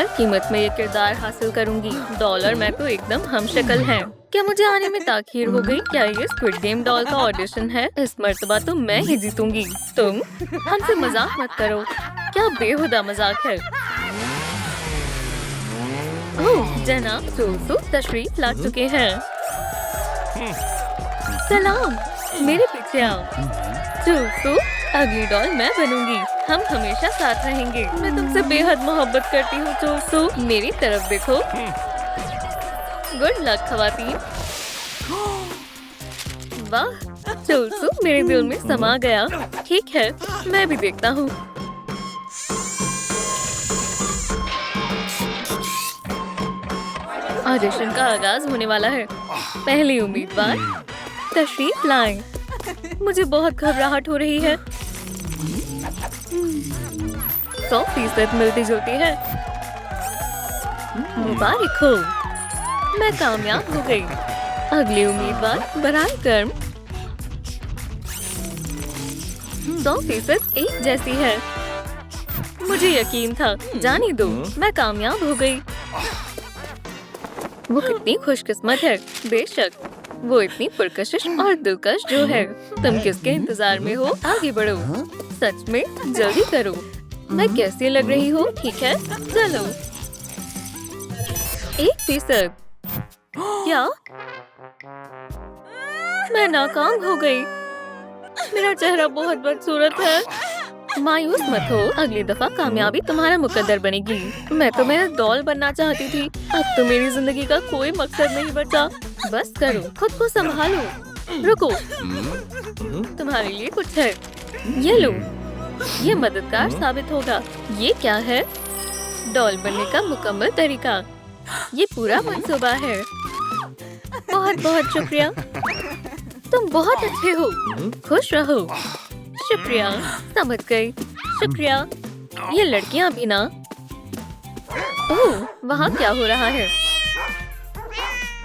हर कीमत में ये किरदार हासिल करूंगी। डॉलर मैं तो एकदम हमशक्ल है। क्या मुझे आने में ताखीर हो गई? क्या ये स्क्विड गेम डॉल का ऑडिशन है? इस मर्तबा तो मैं ही जीतूंगी। तुम हमसे मजाक मत करो। क्या बेहुदा मजाक है। ओह जनाब सोसो तशरीफ ला चुके हैं। सलाम, मेरे पीछे आओ। सोसो अगली डॉल मैं बनूंगी। हम हमेशा साथ रहेंगे। मैं तुमसे बेहद मोहब्बत करती हूँ सोसो। मेरी तरफ देखो। गुड लक खवातीन। वाह सोसो मेरे दिल में समा गया। ठीक है मैं भी देखता हूँ। ऑडिशन का आगाज होने वाला है। पहली उम्मीदवार तशरीफ लाएं। मुझे बहुत घबराहट हो रही है। 100% मिलती जुलती है। मुबारक हो, मैं कामयाब हो गई। अगली उम्मीदवार बराए कर्म। 100% एक जैसी है। मुझे यकीन था। जाने दो, मैं कामयाब हो गई। वो कितनी खुशकिस्मत है। बेशक वो इतनी पुरकशिश और दिलकश जो है। तुम किसके इंतजार में हो? आगे बढ़ो। सच में जल्दी करो। मैं कैसी लग रही हूँ? ठीक है चलो। 1%। क्या मैं नाकाम हो गई? मेरा चेहरा बहुत बदसूरत है। मायूस मत हो, अगली दफा कामयाबी तुम्हारा मुकद्दर बनेगी। मैं तो मेरा डॉल बनना चाहती थी। अब तो मेरी जिंदगी का कोई मकसद नहीं बचा। बस करो, खुद को संभालो। रुको, तुम्हारे लिए कुछ है। ये लो, ये मददगार साबित होगा। ये क्या है? डॉल बनने का मुकम्मल तरीका। ये पूरा मंसूबा है। बहुत बहुत शुक्रिया। तुम बहुत अच्छे हो। खुश रहो। शुक्रिया, समझ गई। शुक्रिया। ये लड़कियां भी ना। ओह, वहाँ क्या हो रहा है?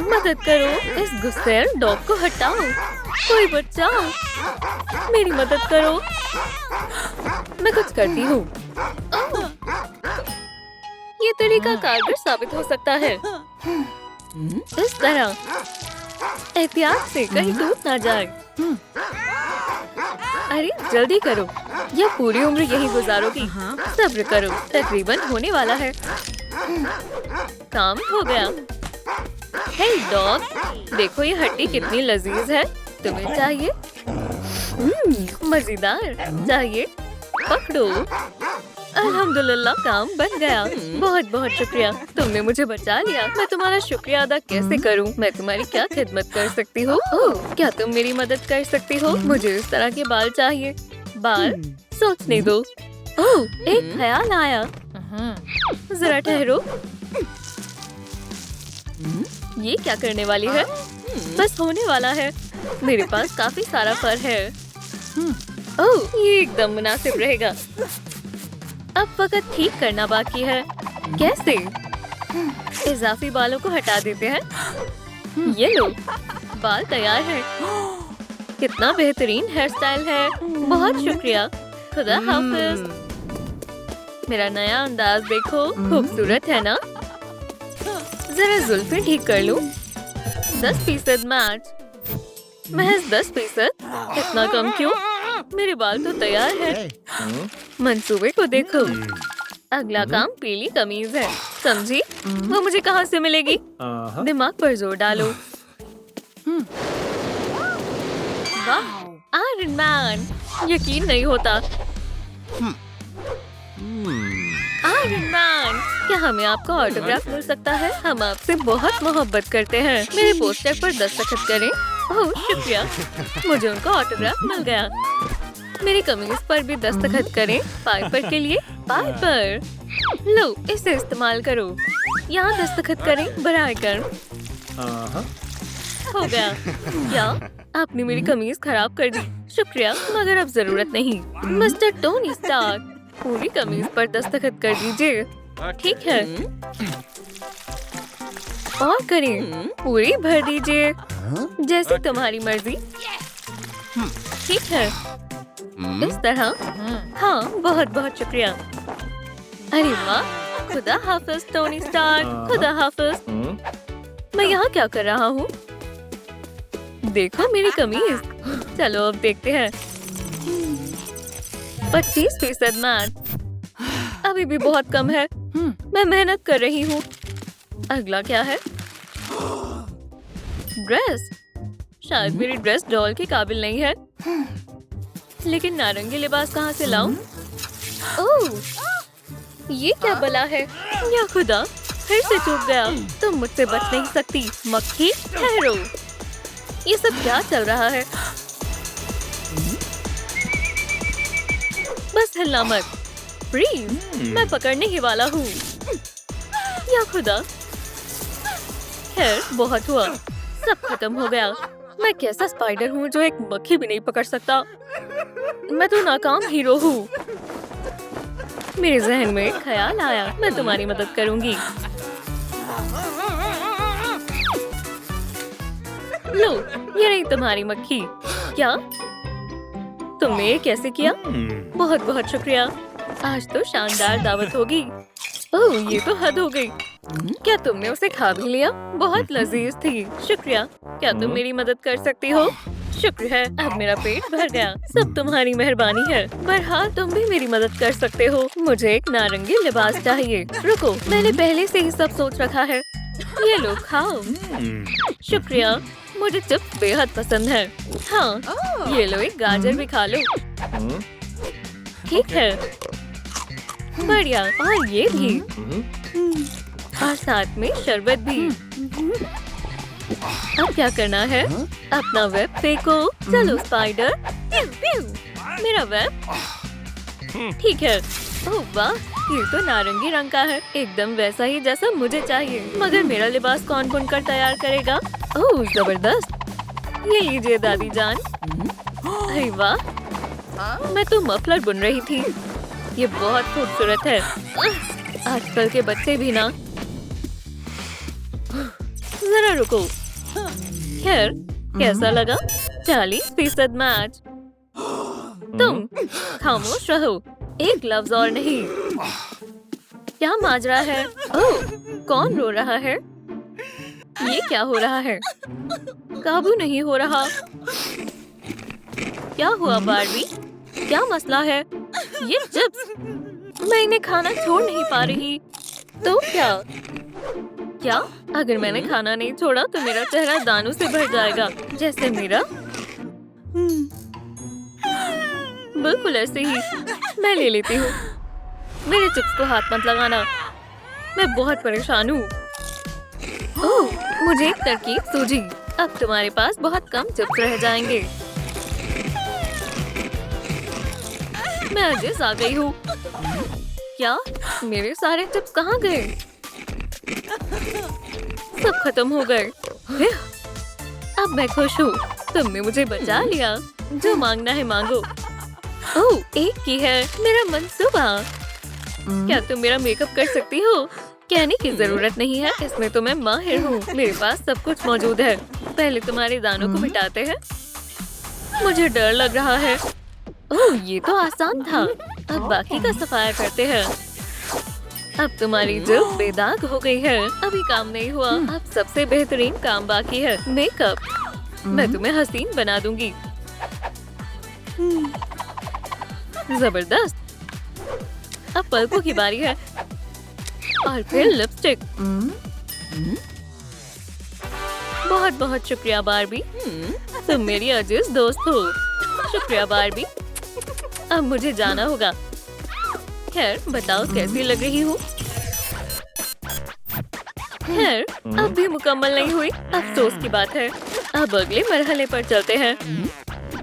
मदद करो, इस गुस्सैल डॉग को हटाओ। कोई बचाओ, मेरी मदद करो। मैं कुछ करती हूँ। ये तरीका कारगर साबित हो सकता है। इस तरह एहतियात से कहीं टूट ना जाए। अरे जल्दी करो, या पूरी उम्र यही गुजारोगी। सब्र करो, तकरीबन होने वाला है। काम हो गया। हे डॉग, देखो ये हड्डी कितनी लजीज है। तुम्हें चाहिए? मजेदार। चाहिए? पकड़ो। अल्हम्दुलिल्लाह काम बन गया। बहुत बहुत शुक्रिया, तुमने मुझे बचा लिया। मैं तुम्हारा शुक्रिया अदा कैसे करूं? मैं तुम्हारी क्या खिदमत कर सकती हूँ? ओह, क्या तुम मेरी मदद कर सकती हो? मुझे इस तरह के बाल चाहिए। बाल? सोचने दो। ओह, एक ख्याल आया। जरा ठहरो। ये क्या करने वाली है? बस होने वाला है। मेरे पास काफी सारा फर है। ओह, ये एकदम मुनासिब रहेगा। अब वक्त ठीक करना बाकी है। कैसे? इजाफी बालों को हटा देते हैं। ये लो, बाल तैयार है। कितना बेहतरीन हेयर स्टाइल है। बहुत शुक्रिया। खुदा हाफिज। मेरा नया अंदाज देखो, खूबसूरत है ना? जरा जुल्फें ठीक कर लूं। 10% मैच। महज 10%? इतना कम क्यों? मेरे बाल तो तैयार है। मंसूबे को देखो। अगला काम पीली कमीज है। समझी? वो मुझे कहाँ से मिलेगी? दिमाग पर जोर डालो। वाह, आयरन मैन! यकीन नहीं होता। आयरन मैन, क्या हमें आपका ऑटोग्राफ मिल सकता है? हम आपसे बहुत मोहब्बत करते हैं। मेरे पोस्टर पर दस्तखत करें। ओह शुक्रिया, मुझे उनका ऑटोग्राफ मिल गया। मेरी कमीज पर भी दस्तखत करें। पाइपर के लिए पाइपर। लो, इसे इस्तेमाल करो। यहाँ दस्तखत करें। बराए कर्म। हो गया। क्या आपने मेरी कमीज खराब कर दी? शुक्रिया, मगर अब जरूरत नहीं। मिस्टर टोनी स्टार्क, पूरी कमीज पर दस्तखत कर दीजिए। ठीक है, और करें। पूरी भर दीजिए। जैसी तुम्हारी मर्जी। ठीक है, इस तरह। हाँ, बहुत बहुत शुक्रिया। अरे वाह, खुदा हाफिज टोनी स्टार्क, खुदा हाफिज। मैं यहाँ क्या कर रहा हूँ? देखो मेरी कमीज। चलो अब देखते हैं। 25% मैच अभी भी बहुत कम है। मैं मेहनत कर रही हूँ। अगला क्या है? ड्रेस। शायद मेरी ड्रेस डॉल के काबिल नहीं है। लेकिन नारंगी लिबास कहाँ से लाऊं? ओह, ये क्या बला है? या खुदा, फिर से चूक गया। तुम मुझसे बच नहीं सकती। मक्खी ठहरो। ये सब क्या चल रहा है? बस हिलना मत। फ्रीज, मैं पकड़ने ही वाला हूँ। या खुदा, खैर बहुत हुआ। सब खत्म हो गया। मैं कैसा स्पाइडर हूँ जो एक मक्खी भी नहीं पकड़ सकता। मैं तो नाकाम हीरो हूँ। मेरे जहन में एक ख्याल आया। मैं तुम्हारी मदद करूंगी। लो, ये रही तुम्हारी मक्खी। क्या तुमने ये कैसे किया? बहुत बहुत शुक्रिया। आज तो शानदार दावत होगी। ओह, ये तो हद हो गई। क्या तुमने उसे खा भी लिया? बहुत लजीज थी। शुक्रिया। क्या तुम मेरी मदद कर सकती हो? शुक्र है, अब मेरा पेट भर गया। सब तुम्हारी मेहरबानी है। बहरहाल तुम भी मेरी मदद कर सकते हो। मुझे एक नारंगी लिबास चाहिए। रुको, मैंने पहले से ही सब सोच रखा है। ये लो, खाओ। शुक्रिया, मुझे चिप्स बेहद पसंद है। हाँ, ये लो, एक गाजर भी खा लो। ठीक है, बढ़िया। और ये भी, और साथ में शरबत भी। अब क्या करना है? अपना वेब फेंको। चलो स्पाइडर। प्यू प्यू। मेरा वेब। ठीक है। ओह वाह, ये तो नारंगी रंग का है। एकदम वैसा ही जैसा मुझे चाहिए। मगर मेरा लिबास कौन बुनकर तैयार करेगा? ओह जबरदस्त। ये लीजिए दादी जान। अरे वाह, मैं तो मफलर बुन रही थी। ये बहुत खूबसूरत है। आजकल के बच्चे भी ना। जरा रुको। खैर, कैसा लगा? 40% मैच। तुम खामोश रहो। एक लफ्ज और नहीं। क्या माजरा है? ओह, कौन रो रहा है? ये क्या हो रहा है? काबू नहीं हो रहा। क्या हुआ बारबी? क्या मसला है? ये चिप्स, मैं इन्हें खाना छोड़ नहीं पा रही। तो क्या? अगर मैंने खाना नहीं छोड़ा तो मेरा चेहरा दानों से भर जाएगा, जैसे मेरा। बिल्कुल ऐसे ही। मैं ले लेती हूँ। मेरे चिप्स को हाथ मत लगाना। मैं बहुत परेशान हूँ। ओह, मुझे एक तरकीब सूझी। अब तुम्हारे पास बहुत कम चिप्स रह जाएंगे। मैं अजीज आ गई हूँ। क्या? मेरे सारे चिप्स कहाँ गए? सब खत्म हो गए। अब मैं खुश हूँ। तुमने मुझे बचा लिया। जो मांगना है मांगो। ओह, एक की है। मेरा मंसूबा। क्या तुम मेरा मेकअप कर सकती हो? कहने की जरूरत नहीं है, इसमें तो मैं माहिर हूँ। मेरे पास सब कुछ मौजूद है। पहले तुम्हारे दानों को मिटाते हैं। मुझे डर लग रहा है। ओह, ये तो आसान था। अब बाकी का सफाया करते हैं। अब तुम्हारी जिल्द बेदाग हो गई है। अभी काम नहीं हुआ। अब सबसे बेहतरीन काम बाकी है, मेकअप। मैं तुम्हें हसीन बना दूंगी। जबरदस्त। अब पलकों की बारी है। और फिर लिपस्टिक। बहुत बहुत शुक्रिया बारबी। तुम मेरी अजीज दोस्त हो। शुक्रिया बारबी। अब मुझे जाना होगा। खैर, बताओ कैसी लग रही हूँ? खैर, अब भी मुकम्मल नहीं हुई। अफसोस की बात है। अब अगले मरहले पर चलते हैं।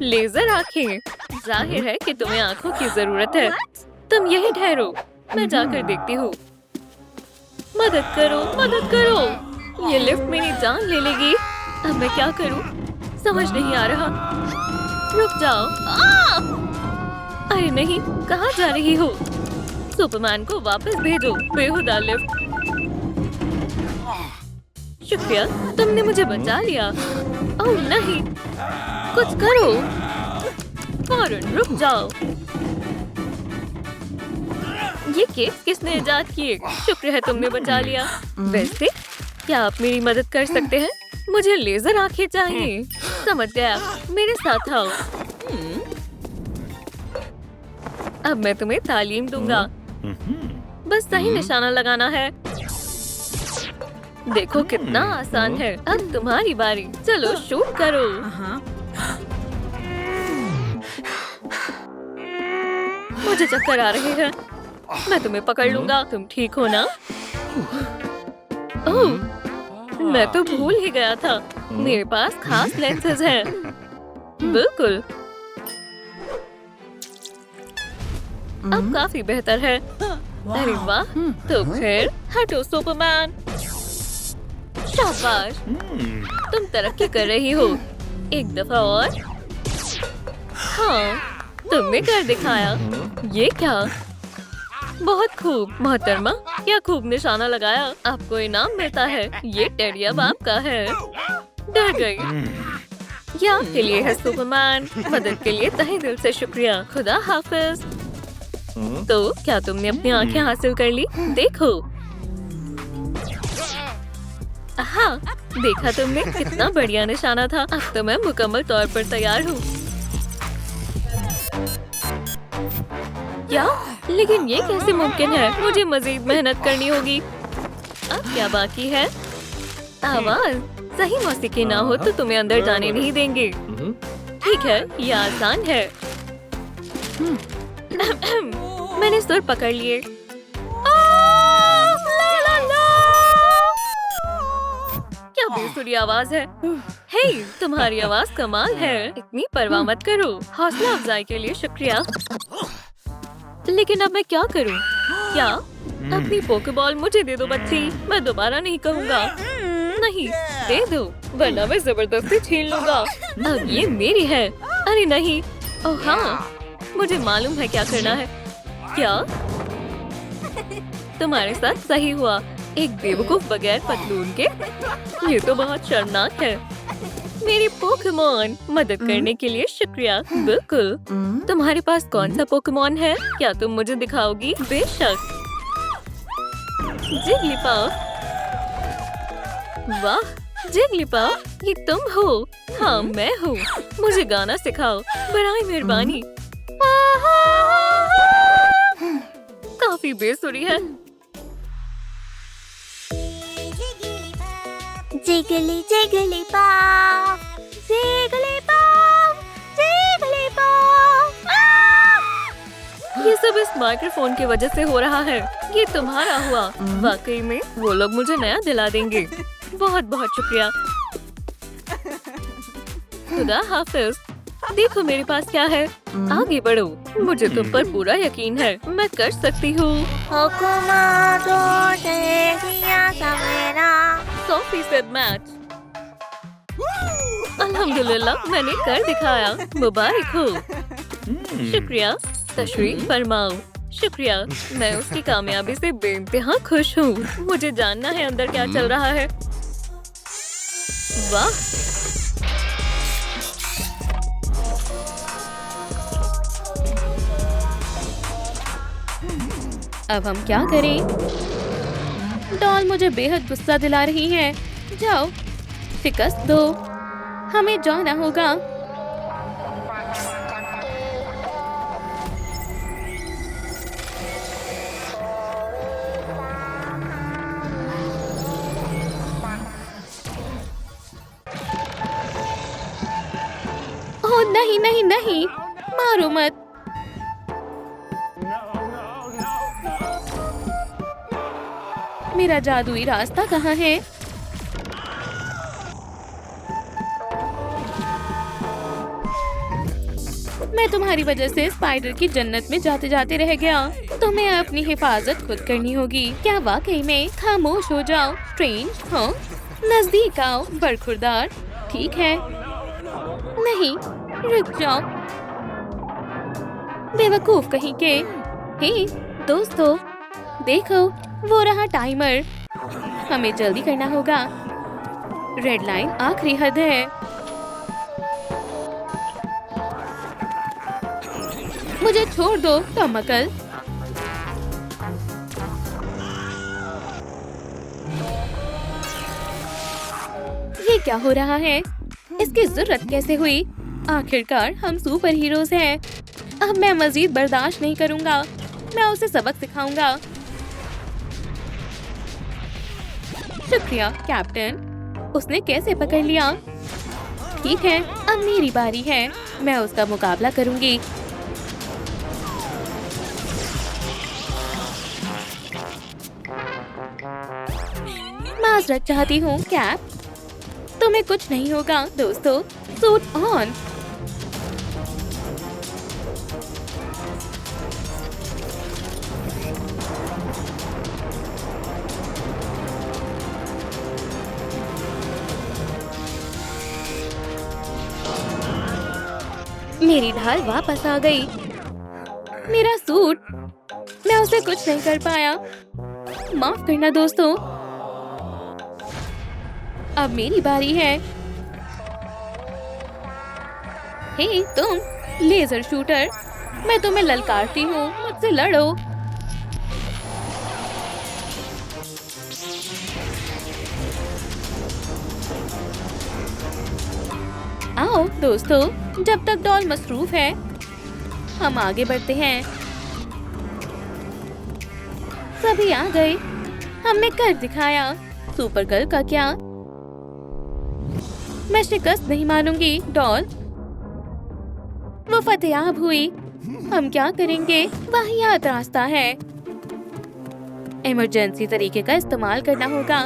लेजर आँखें। जाहिर है कि तुम्हें आँखों की जरूरत है। तुम यही ठहरो, मैं जाकर देखती हूँ। मदद करो, मदद करो। ये लिफ्ट मेरी जान ले लेगी। अब मैं क्या करूँ? समझ नहीं आ रहा। रुक जाओ। अरे नहीं, कहाँ जा रही हो? सुपरमैन को वापस भेजो। बेहुदा लिफ्ट। शुक्रिया, तुमने मुझे बचा लिया। ओह नहीं, कुछ करो। फौरन रुक जाओ। ये केक किसने इजाद किए? शुक्र है तुमने बचा लिया। वैसे क्या आप मेरी मदद कर सकते हैं? मुझे लेजर आंखें चाहिए। समझ गया, मेरे साथ आओ। अब मैं तुम्हें तालीम दूंगा। बस सही निशाना लगाना है। देखो कितना आसान है। अब तुम्हारी बारी, चलो शूट करो। मुझे चक्कर आ रहे हैं। मैं तुम्हें पकड़ लूंगा। तुम ठीक हो ना? ओह, मैं तो भूल ही गया था। मेरे पास खास लेंसेज हैं। बिल्कुल, अब काफी बेहतर है। अरे वाह, तो फिर हटो सुपरमैन। शाबाश, तुम तरक्की कर रही हो। एक दफा और। हाँ, तुमने कर दिखाया। ये क्या? बहुत खूब मोहतरमा, क्या खूब निशाना लगाया। आपको इनाम मिलता है। ये टेडी अब आपका है। डर गई। ये आपके लिए है सुपरमैन। मदद के लिए तहे दिल से शुक्रिया। खुदा हाफिज। तो क्या तुमने अपनी आंखें हासिल कर ली? देखो। हाँ, देखा तुमने, कितना बढ़िया निशाना था। अब तो मैं मुकम्मल तौर पर तैयार हूँ। क्या? लेकिन ये कैसे मुमकिन है? मुझे मजीद मेहनत करनी होगी। अब क्या बाकी है? आवाज। सही मौसीकी ना हो तो तुम्हें अंदर जाने नहीं देंगे। ठीक है, ये आसान है। मैंने सुर पकड़ लिए। क्या बेसुरी आवाज है। हे, तुम्हारी आवाज कमाल है। इतनी परवाह मत करो। हौसला अफजाई के लिए शुक्रिया। लेकिन अब मैं क्या करूं? क्या? अपनी पोकेबॉल मुझे दे दो बच्ची। मैं दोबारा नहीं कहूँगा। नहीं, दे दो, वरना मैं जबरदस्ती छीन लूंगा। अब ये मेरी है। अरे नहीं। ओह हाँ, मुझे मालूम है क्या करना है। क्या? तुम्हारे साथ सही हुआ। एक बेवकूफ बगैर पतलून के। ये तो बहुत शर्मनाक है। मेरी पोकेमॉन, मदद करने के लिए शुक्रिया। बिल्कुल। तुम्हारे पास कौन सा पोकेमॉन है? क्या तुम मुझे दिखाओगी? बेशक। जिगलीपॉफ। वाह, जिगलीपॉफ, ये तुम हो? हाँ, मैं हूँ। मुझे गाना सिखाओ, बराए मेहरबानी। काफी बेसुरी है। जिगली जिगली पॉप, जिगली पॉप, जिगली पॉप। ये सब इस माइक्रोफोन की वजह से हो रहा है। ये तुम्हारा हुआ। वाकई में वो लोग मुझे नया दिला देंगे। बहुत बहुत शुक्रिया। खुदा हाफिज। देखो मेरे पास क्या है। आगे बढ़ो, मुझे तुम पर पूरा यकीन है। मैं कर सकती हूँ। हुकूमत दे दिया सवेरा। 100% मैच। अल्हम्दुलिल्लाह, मैंने कर दिखाया। मुबारक हो। शुक्रिया। तशरीफ फरमाओ। शुक्रिया। मैं उसकी कामयाबी से बेइंतहा खुश हूँ। मुझे जानना है अंदर क्या चल रहा है। वाह, अब हम क्या करें? डॉल मुझे बेहद गुस्सा दिला रही है। जाओ, शिकस्त दो। हमें जाना होगा। ओह नहीं नहीं नहीं, मारो मत। मेरा जादुई रास्ता कहाँ है? मैं तुम्हारी वजह से स्पाइडर की जन्नत में जाते जाते रह गया। तुम्हें अपनी हिफाजत खुद करनी होगी। क्या वाकई में? खामोश हो जाओ। स्ट्रेंज, हाँ, नजदीक आओ। बरखुरदार, ठीक है। नहीं, रुक जाओ। बेवकूफ कहीं के। हे दोस्तों, देखो, वो रहा टाइमर। हमें जल्दी करना होगा। रेड लाइन आखिरी हद है। मुझे छोड़ दो, कमअकल। क्या हो रहा है? इसकी जरूरत कैसे हुई? आखिरकार हम सुपर हीरोज हैं। अब मैं मजीद बर्दाश्त नहीं करूंगा। मैं उसे सबक सिखाऊंगा। शुक्रिया कैप्टन। उसने कैसे पकड़ लिया? ठीक है, अब मेरी बारी है। मैं उसका मुकाबला करूंगी। माजरत चाहती हूँ कैप। तुम्हें कुछ नहीं होगा दोस्तों। Suit on. मेरी ढाल वापस आ गई। मेरा सूट। मैं उसे कुछ नहीं कर पाया। माफ करना दोस्तों। अब मेरी बारी है। हे तुम लेजर शूटर, मैं तुम्हें ललकारती हूँ, मुझसे लड़ो। आओ दोस्तों, जब तक डॉल मसरूफ है हम आगे बढ़ते हैं। सभी आ गए। हमने कर दिखाया। सुपर गर्ल का क्या? मैं शिकस्त नहीं मानूंगी डॉल। वो फतेयाब हुई। हम क्या करेंगे? वाहियात रास्ता है। इमरजेंसी तरीके का इस्तेमाल करना होगा।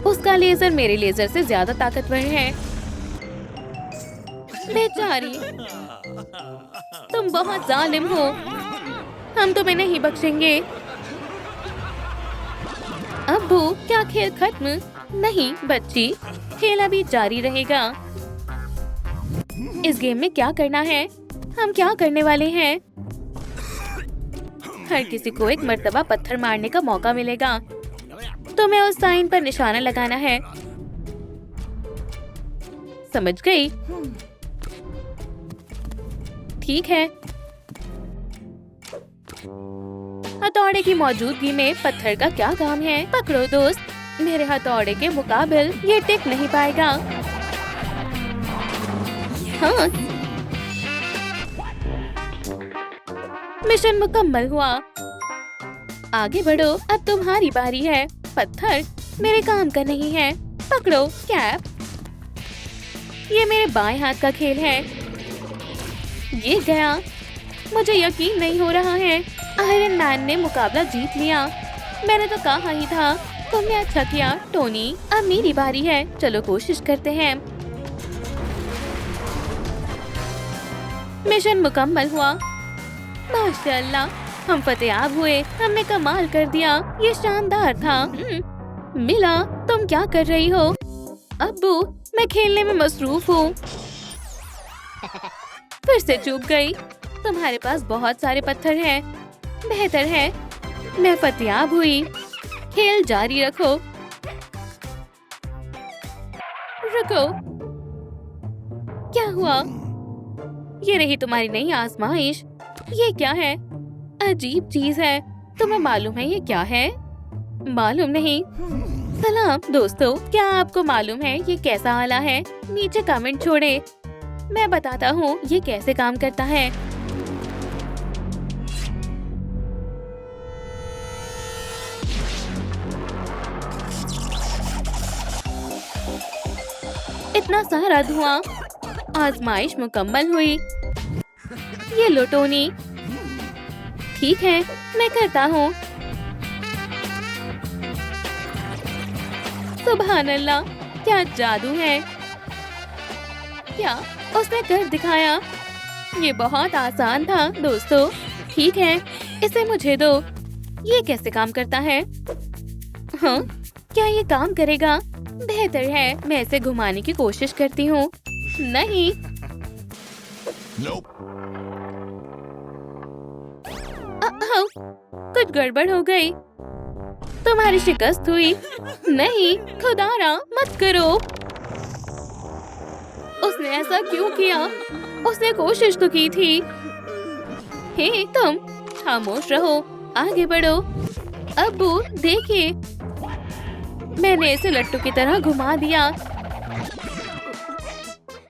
उसका लेजर मेरे लेजर से ज्यादा ताकतवर है। बेचारी, तुम बहुत जालिम हो। हम तुम्हें नहीं बख्शेंगे। अब्बू, क्या खेल खत्म? नहीं बच्ची, खेल अभी जारी रहेगा। इस गेम में क्या करना है? हम क्या करने वाले हैं? हर किसी को एक मर्तबा पत्थर मारने का मौका मिलेगा। तुम्हें उस साइन पर निशाना लगाना है। समझ गई? ठीक है। हथौड़े की मौजूदगी में पत्थर का क्या काम है? पकड़ो दोस्त। मेरे हथौड़े के मुकाबिल ये टिक नहीं पाएगा। हाँ, मिशन मुकम्मल हुआ। आगे बढ़ो, अब तुम्हारी बारी है। पत्थर मेरे काम का नहीं है। पकड़ो कैप। ये मेरे बाएं हाथ का खेल है। ये गया। मुझे यकीन नहीं हो रहा है। आयरन मैन ने मुकाबला जीत लिया। मैंने तो कहा ही था। तुमने अच्छा किया टोनी। अब मेरी बारी है। चलो कोशिश करते हैं। मिशन मुकम्मल हुआ। माशाअल्लाह, हम फतेयाब हुए। हमने कमाल कर दिया। ये शानदार था। मिला, तुम क्या कर रही हो? अब्बू, मैं खेलने में मसरूफ हूँ। फिर से चूक गई। तुम्हारे पास बहुत सारे पत्थर हैं। बेहतर है, मैं फतेयाब हुई। खेल जारी रखो। रुको, क्या हुआ? ये रही तुम्हारी नई आजमाइश। ये क्या है? अजीब चीज है। तुम्हें मालूम है ये क्या है? मालूम नहीं। सलाम दोस्तों, क्या आपको मालूम है ये कैसा आला है? नीचे कमेंट छोड़े। मैं बताता हूँ ये कैसे काम करता है। इतना सारा धुआं। आजमाइश मुकम्मल हुई। ये लो टोनी। ठीक है, मैं करता हूँ। सुभान अल्लाह, क्या जादू है। क्या उसने कर दिखाया? ये बहुत आसान था दोस्तों। ठीक है, इसे मुझे दो। ये कैसे काम करता है? हाँ, क्या ये काम करेगा? बेहतर है, मैं इसे घुमाने की कोशिश करती हूँ। नहीं। कुछ गड़बड़ हो गई। तुम्हारी शिकस्त हुई। नहीं, खुदारा मत करो। उसने ऐसा क्यों किया? उसने कोशिश तो की थी। हे तुम खामोश रहो, आगे बढ़ो। अब्बू देखिए, मैंने इसे लट्टू की तरह घुमा दिया।